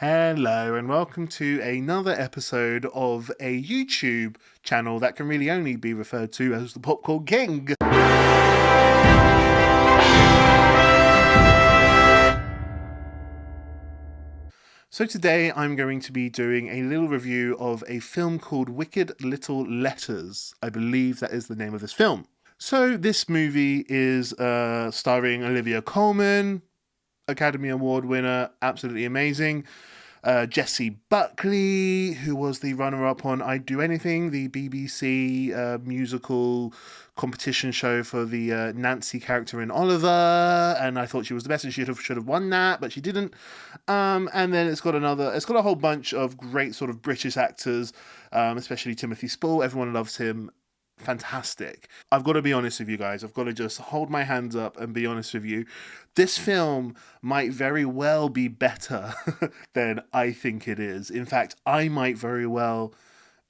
Hello, and welcome to another episode of a YouTube channel that can really only be referred to as the Popcorn King. So, today I'm going to be doing a little review of a film called Wicked Little Letters. I believe that is the name of this film. So, this movie is starring Olivia Colman, Academy Award winner, absolutely amazing. Jessie Buckley, who was the runner-up on I'd Do Anything, the BBC musical competition show for the Nancy character in Oliver, and I thought she was the best, and she should have won that, but she didn't. And then it's got a whole bunch of great sort of British actors, especially Timothy Spall. Everyone loves him. Fantastic. I've got to be honest with you guys. I've got to just hold my hands up and be honest with you. This film might very well be better than I think it is. In fact, I might very well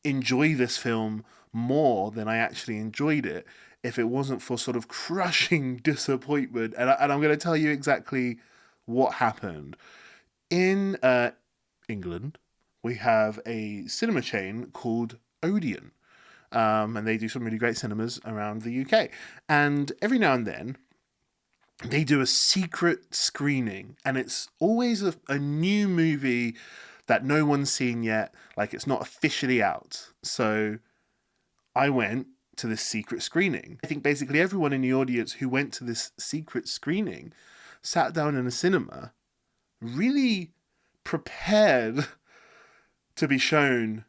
enjoy this film more than I actually enjoyed it if it wasn't for sort of crushing disappointment. And I'm going to tell you exactly what happened. In England, we have a cinema chain called Odeon. And they do some really great cinemas around the UK. And every now and then, they do a secret screening, and it's always a new movie that no one's seen yet, like it's not officially out. So I went to this secret screening. I think basically everyone in the audience who went to this secret screening sat down in a cinema really prepared to be shown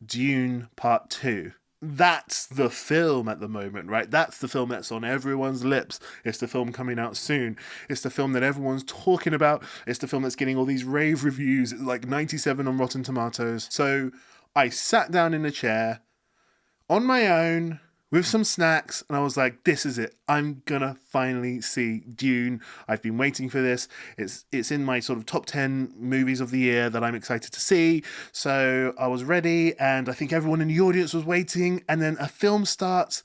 Dune Part 2. That's the film at the moment, right? That's the film that's on everyone's lips. It's the film coming out soon. It's the film that everyone's talking about. It's the film that's getting all these rave reviews, like 97 on Rotten Tomatoes. So I sat down in a chair on my own with some snacks, and I was like, this is it. I'm gonna finally see Dune. I've been waiting for this. It's in my sort of top 10 movies of the year that I'm excited to see. So I was ready, and I think everyone in the audience was waiting, and then a film starts,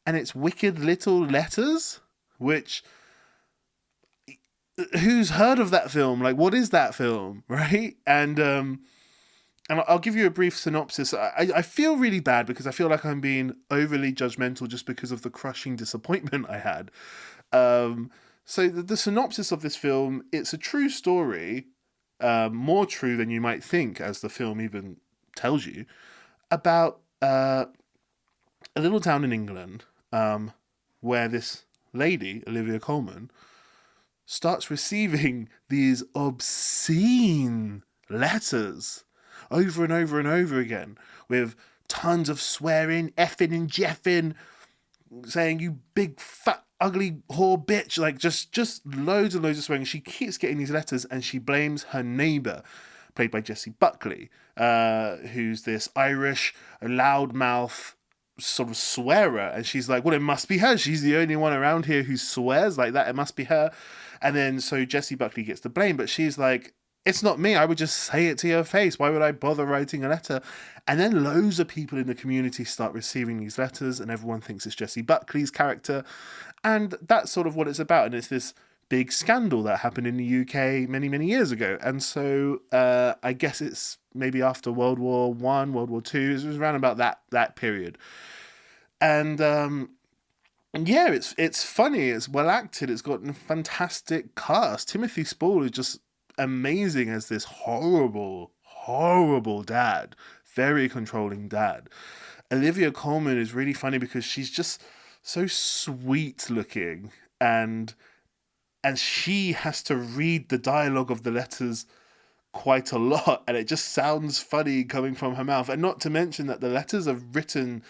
and it's Wicked Little Letters, which who's heard of that film? Like, what is that film, right? And I'll give you a brief synopsis. I feel really bad because I feel like I'm being overly judgmental just because of the crushing disappointment I had. So the synopsis of this film, it's a true story, more true than you might think, as the film even tells you, about a little town in England where this lady, Olivia Colman, starts receiving these obscene letters over and over and over again, with tons of swearing, effing and jeffing, saying you big fat ugly whore bitch, like just loads and loads of swearing. She keeps getting these letters, and she blames her neighbour, played by Jessie Buckley, who's this Irish loudmouth sort of swearer, and she's like, well, it must be her. She's the only one around here who swears like that. It must be her. And then so Jessie Buckley gets the blame, but she's like, it's not me. I would just say it to your face. Why would I bother writing a letter? And then loads of people in the community start receiving these letters, and everyone thinks it's Jessie Buckley's character. And that's sort of what it's about. And it's this big scandal that happened in the UK many, many years ago. And so I guess it's maybe after World War One, World War Two. It was around about that period. And yeah, it's funny. It's well acted. It's got a fantastic cast. Timothy Spall is just amazing as this horrible, horrible dad, very controlling dad. Olivia Colman is really funny because she's just so sweet looking, and she has to read the dialogue of the letters quite a lot, and it just sounds funny coming from her mouth. And not to mention that the letters are written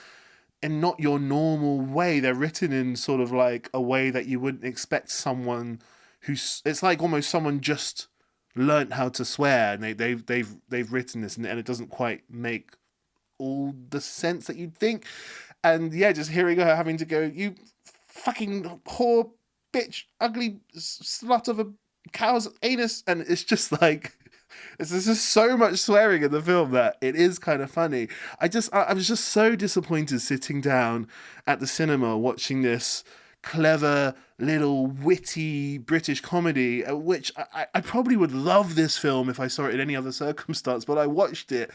in not your normal way. They're written in sort of like a way that you wouldn't expect someone who's, it's like almost someone just learnt how to swear, and they've written this, and it doesn't quite make all the sense that you'd think. And yeah, just hearing her having to go, you fucking whore, bitch, ugly slut of a cow's anus, and it's just like, there's just so much swearing in the film that it is kind of funny. I was just so disappointed sitting down at the cinema watching this clever little witty British comedy, which I probably would love this film if I saw it in any other circumstance, but I watched it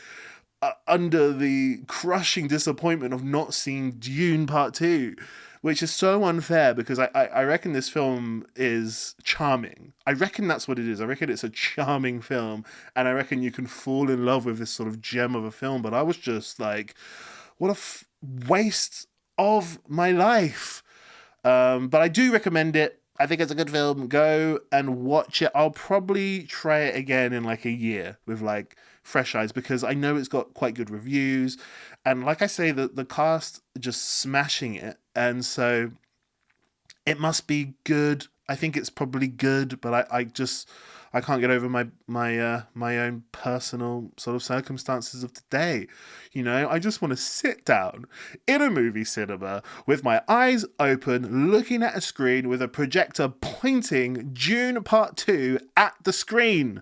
under the crushing disappointment of not seeing Dune Part 2, which is so unfair because I reckon this film is charming. I reckon that's what it is. I reckon it's a charming film, and I reckon you can fall in love with this sort of gem of a film, but I was just like, what a waste of my life. But I do recommend it. I think it's a good film. Go and watch it. I'll probably try it again in like a year with like fresh eyes because I know it's got quite good reviews. And like I say, the cast just smashing it. And so it must be good. I think it's probably good, but I can't get over my own personal sort of circumstances of today. You know, I just want to sit down in a movie cinema with my eyes open, looking at a screen with a projector pointing Dune Part 2 at the screen.